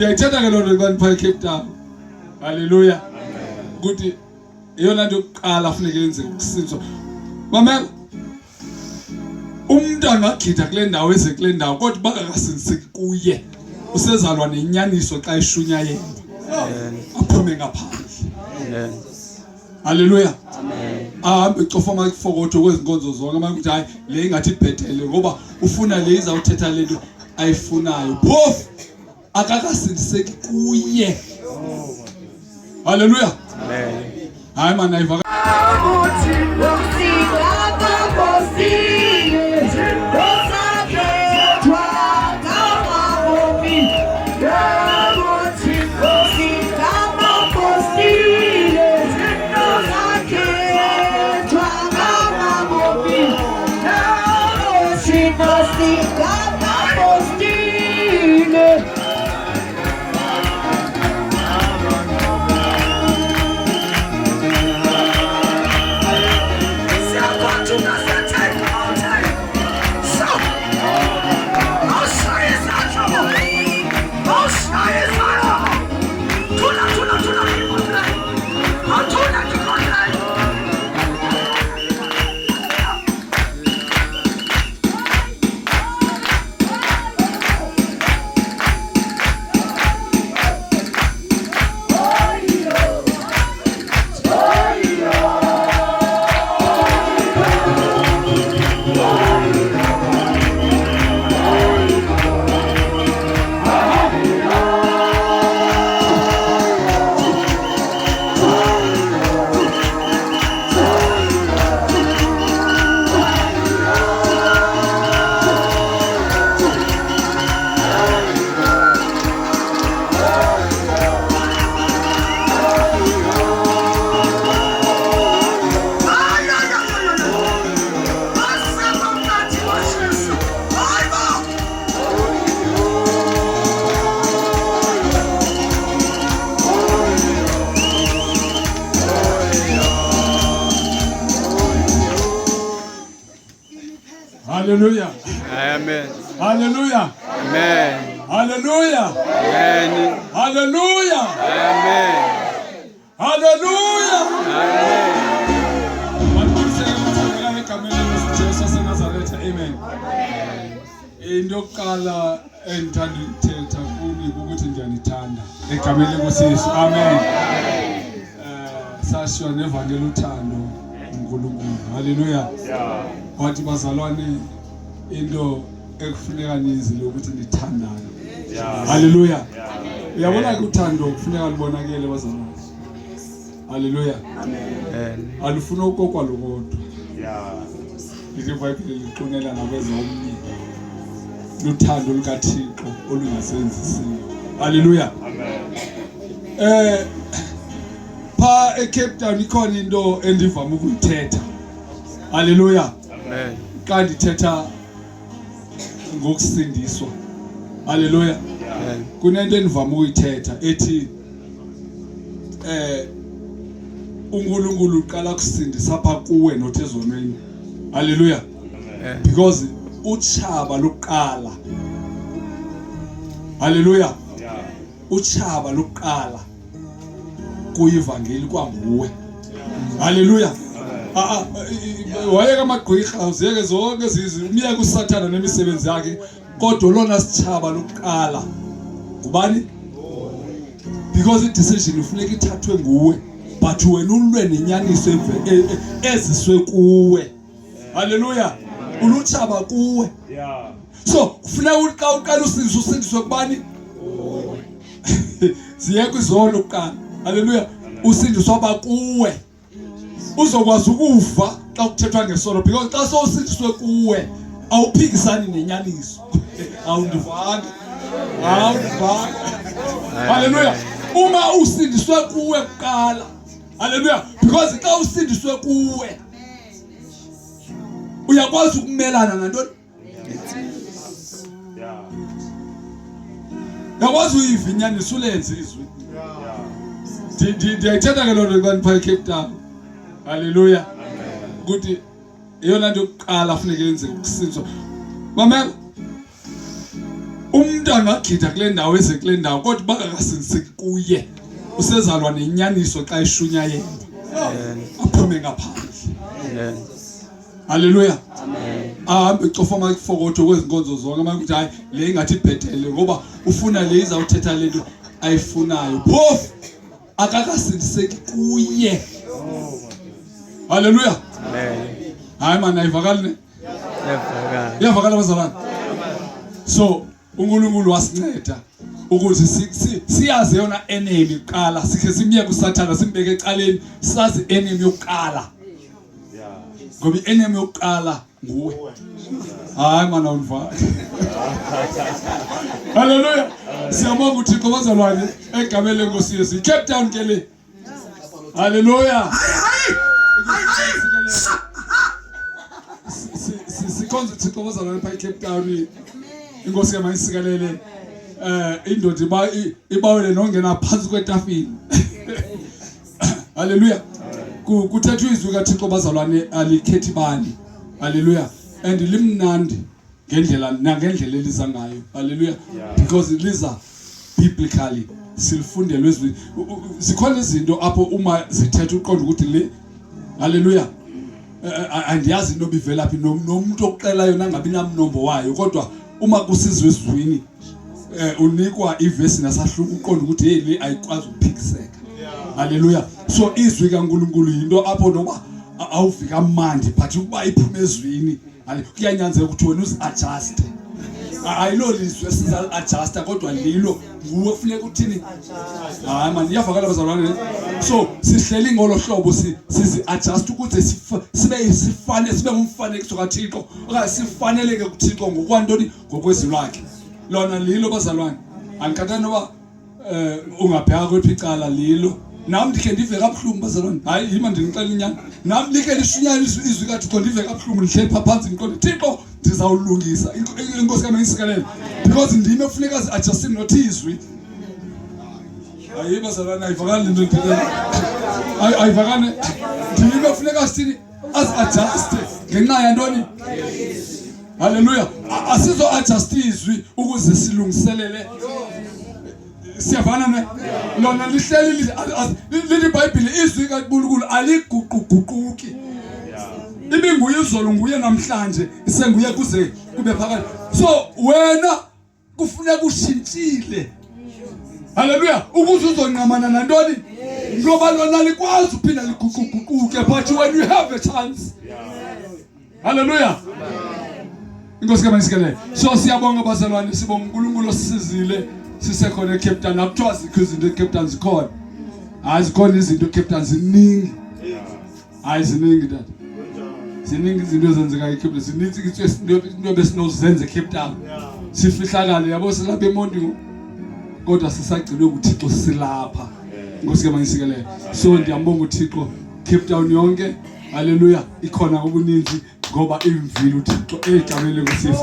Ngiyayithanda ke lonto kanti phaya eCape Town. Hallelujah. Ukuthi iyona nto yokuqala kufanele yenze ukusinzwa. Mamela. Umuntu angagida kule ndawo eze kule ndawo kodwa bangakasinzeki kuye. Usezalwa nenyaniso xa eshunya yena. Aphume ngaphandle. Hallelujah. Ahambe cofa amakufokotho kwezinkonzo zonke amanzi hayi le ingathi ibhedele ngoba ufuna le izawuthetha lento ayifunayo. Phofu akakasindiseki kuye. Hallelujah. Amen. Hayi man ayiva Hallelujah. Amen. Hallelujah. Amen. Hallelujah. Amen. Hallelujah. Amen. Hallelujah. Amen. Into yokuqala endithanda ukuthetha kuni ukuthi ndiyanithanda egameni lenkosi. Amen. Sashiwa nevangeli uthando uNkulunkulu. Hallelujah. Wathi bazalwane into ekufuneka nizile ukuthi nithandane. Hallelujah. Uyabona ke uthando kufuneka libonakele bazalwane. Hallelujah. Amen. Alufuna ukokwa lokodwa. Lithi iBhayibheli liqonela nabeza omnye. Luthando lukaThixo olungasenzisiyo. Hallelujah. Amen. Pa eCape Town ikhona into endivama ukuyithetha. Hallelujah. Amen. Xa ndithetha ngokusindiswa. Hallelujah. Amen. Kunento endivama ukuyithetha ethi uNkulunkulu uqala kusindisa apha kuwe nothi ezonweni. Hallelujah. Amen. Because utshaba lokuqala. Hallelujah. Utshaba lokuqala kuyivangeli kwanguwe. Hallelujah. Wayeka amagqwirha uzeke zonke izizi umyeke uSathana nemisebenzi yakhe kodwa lona sitshaba lokuqala ngubani? Because i-decision ufuneka ithathwe nguwe but wena ulwe nenyaniso eziswe kuwe. Hallelujah. Ulutshaba kuwe. So kufuneka xa uqala usindiswe kubani? Siyeke izono kuqala. Hallelujah. Usindiswa bakuwe. Uzokwazi ukuva xa kuthethwa ngesono because xa sowusindiswe kuwe awuphikisani nenyaniso. Awundivanga. Hallelujah. Uma usindiswe kuwe kuqala. Hallelujah. Because xa usindiswe kuwe uyakwazi ukumelana nantoni? Yakwazi uyivinyaniso ulenze izwi. Ndiyayithanda ke lonto kanti phaya eCape Town. Hallelujah. Ukuthi iyona nto yokuqala kufanele yenze ukusinzwa. Mamela. Umuntu umuntu angagida kule ndawo eze kule ndawo kodwa bangakasiniseki kuye usezalwa nenyaniso xa eshunyayela aphume ngaphandle. Haleluya. Ahambe cofa amakufokotho kwezinkonzo zonke amakuthi hayi le ingathi ibhetele ngoba ufuna le izawuthetha lento ayifunayo. Phofu akakasiniseki kuye. Haleluya. Hayi man ayivakali ne? Iyavakala bazalwane. So uNkulunkulu wasinceda ukuthi siyazi yona enemy kuqala sikhe simye kuSathana simbeke ecaleni sazi enemy yokuqala. Ngoba enemy yokuqala nguwe. Hayi mana univale. Haleluya. Siyabonga uThixo bazalwane egameni lenkosi Yesu. Cape Town ke le. Haleluya. Sikhonza uThixo bazalwane pha eCape Town. Inkosi yamayisikelele indoda ibawele nongena phansi kwetafini. Haleluya. Kuthethwa izwi kaThixo bazalwane alikhethi bani. Haleluya. And limnandi ngendlela eliza ngayo. Haleluya. Because liza biblically silifundelwe izwi. Zikhona izinto apho uma zithetha uqonda ukuthi le. Haleluya. Andiyazi into bivela phi nomuntu oqela yona ngabi namnombo wayo kodwa uma kusizwe izwini unikwa ivesi nasahluka uqonda ukuthi hey le ayikwazi ukuphikiseka. Haleluya. So izwi kaNkulunkulu into apho noba awufika mandi but ukuba iphume ezwini kuyanyanzeka ukuthi wena uzi-adjust. Ayilo lizwe esiza-adjusta kodwa lilo nguwe kufuneka uthini. Hayi man iyavakala bazalwane. So sihleli ngolo hlobo sizi-adjust ukuthi sibe ngumfanekiso kaThixo okanye sifaneleke kuThixo ngokwantoni ngokwezwi lakhe. Lona lilo bazalwane. Angikhathani noba ungabheka kwephi icala lilo. Nami ndike ndive kabuhlungu bazalwane. Hayi yima ndinixela inyani. Nami ndike lishunyana izwi kaThixo ndive kabuhlungu ndihleli phansi ngiqonde Thixo ndizawulungisa. Inkosi kamayisikelele because ndime kufuneka adjust not izwi. Hayi bazalwane ayivakali into ndithele. Ayivakane. Ndime kufuneka sithini as-adjust ngenxa yantoni? Haleluya. Asizo adjust izwi ukuze silungiselele. Siyavana ne? Lona lihleli lithi iBhayibheli izwi kaNkulunkulu aliguquguquki. Ibinguye izolo nguye namhlanje isenguye kuze kube phakade. So wena kufuneka ushintshile. Haleluya. Ukuze uzonqamana nantoni? Ngoba lona likwazi uphinda liguquguquke but when you have a chance. Haleluya. Inkosi kamayisikelele. So siyabonga bazalwane sibonga uNkulunkulu osizile. Sisekhona eCape Town akuthiwa zikho izinto eCape Town zikhona. Hayi zikhona izinto eCape Town ziningi. Hayi ziningi dad. Ziningi izinto ezenzeka eCape Town. Ziningi into besinozenza eCape Town. Sifihlakale yabo silapha eMonti kodwa sisagcine uThixo silapha. Inkosi kamayisikelele. So ndiyambonga uThixo Cape Town yonke. Haleluya. Ikhona okuninzi ngoba imvilo uThixo egameni lenkosi Yesu.